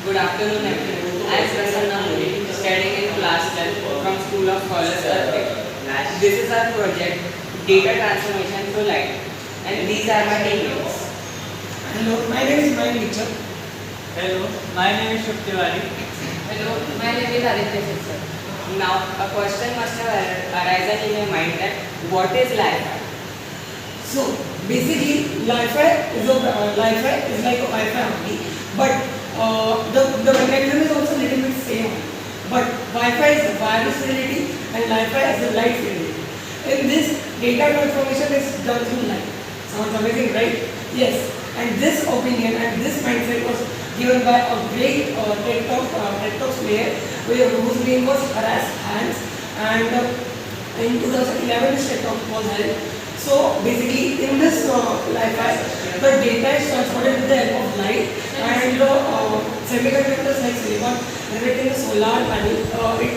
Good afternoon, everyone. I am Prasanna Modi, studying in class 10 from School of Scholars Earthquake. This is our project, Data Transformation through Light, and these are my teammates. Hello, my name is Mayan Mitchell. Hello, my name is Shubh Tiwari. Hello, my name is Aditya Sir. Now, a question must have arisen in your mind that what is Wi-Fi? So basically, Wi-Fi is like a Wi-Fi only, but the mechanism is also a little bit same. But Wi-Fi is the wireless fidelity and Wi-Fi is the light fidelity. In this, data transformation is done through light. Sounds amazing, right? Yes. And this opinion and this mindset was given by a great TED Talk player whose name was Horace Hans, and in 2011 this TED Talk was held. So basically, in this Wi-Fi, the data is transported with the help of light, and semiconductors like silicon reflecting the solar panel, it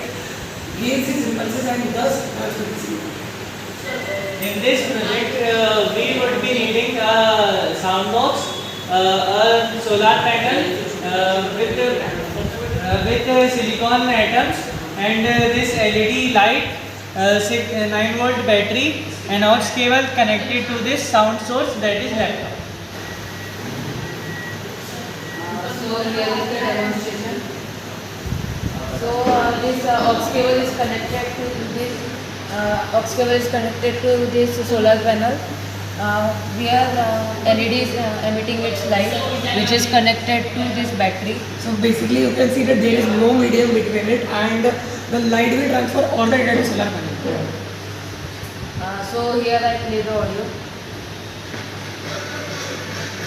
gives these impulses and thus transmits signal. In this project, we would be needing a sound box, a solar panel with silicon atoms, and this LED light, 9-volt battery, and aux cable connected to this sound source, that is laptop. So here is the demonstration. So this aux cable is connected to this solar panel. Here LED is emitting its light, which is connected to this battery. So basically, you can see that there is no medium between it, and the light will transfer all the data to solar panel. So here I play the audio.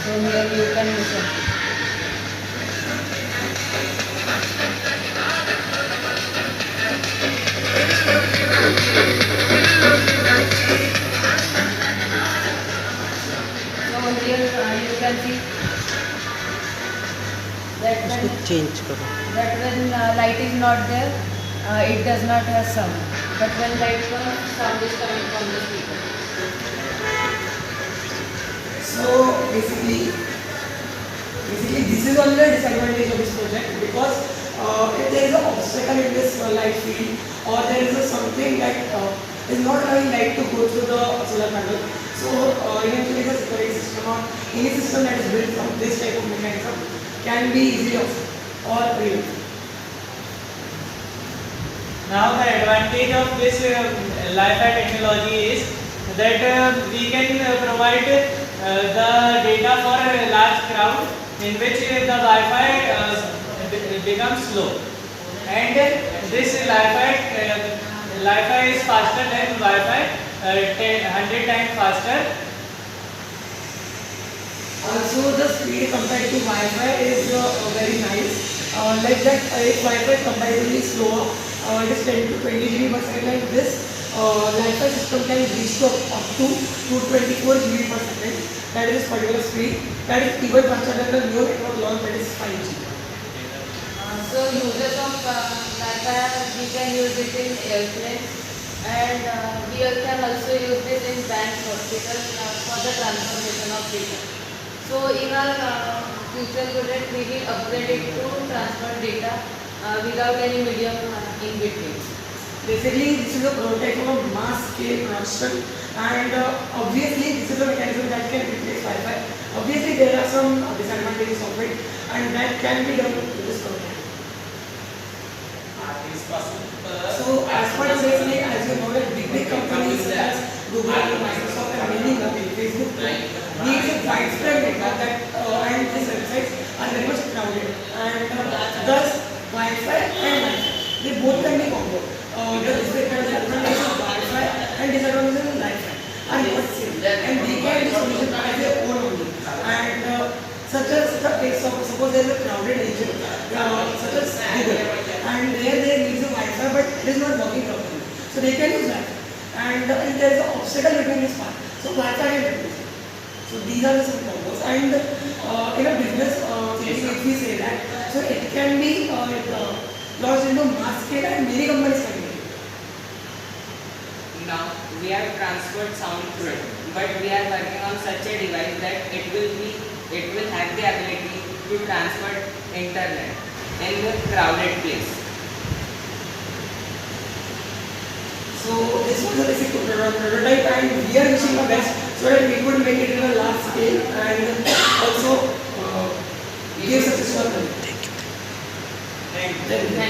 So here you can listen. So here you can see that when light is not there, it does not have sound. But when light comes, sound is coming from the speaker. So basically this is only a disadvantage of this project, because if there is an obstacle in this light field, or there is something that is not allowing light to go through the solar panel, so eventually the security system or any system that is built from this type of mechanism can be easily offset or prevented. Now the advantage of this Wi-Fi technology is that we can provide the data for a large crowd, in which the Wi-Fi becomes slow, and this Wi-Fi is faster than Wi-Fi, 100 times faster. Also, the speed compared to Wi-Fi is very nice. Like that, if Wi-Fi is comparatively slower, it is 10 to 20 GB per second, and this Wi-Fi system can reach up to 224 GB per second. That is particular speed. That is even faster than the new network launch, that is 5G. So uses of Wi-Fi, we can use it in airplanes, and we can also use this in banks, hospitals for the transformation of data. So in our future project, we will upgrade it to transfer data without any medium in between. Basically, this is a prototype of a mass scale production, and obviously this is a mechanism that can replace Wi-Fi. Obviously, there are some disadvantages of it, and that can be done with this prototype. So, as per today's need, as you know, that big companies such as Google, Microsoft, and many more, Facebook, needs a widespread network that and these websites are very much crowded, and thus Wi-Fi and Wi-Fi, they both can be combo. The disadvantages of Wi-Fi and disadvantages of Wi-Fi are both same, and they can be solutions by their own only. And such as the case of, suppose there is a crowded region, such as Google, and there they need a Wi-Fi, but it is not working properly. So they can use Wi-Fi, and if there is an obstacle between this part, so Wi-Fi can replace it. So these are the some combos, and in a business, if we say that, so it can be launched into mass scale, and many companies can get it. Now, we have transferred sound through it, but we are working on such a device that it will have the ability to transfer internet. in the crowded place. So this was a basic prototype, and we are wishing the best so that we could make it in a large scale and also give success to our country. Thank you. Thank you.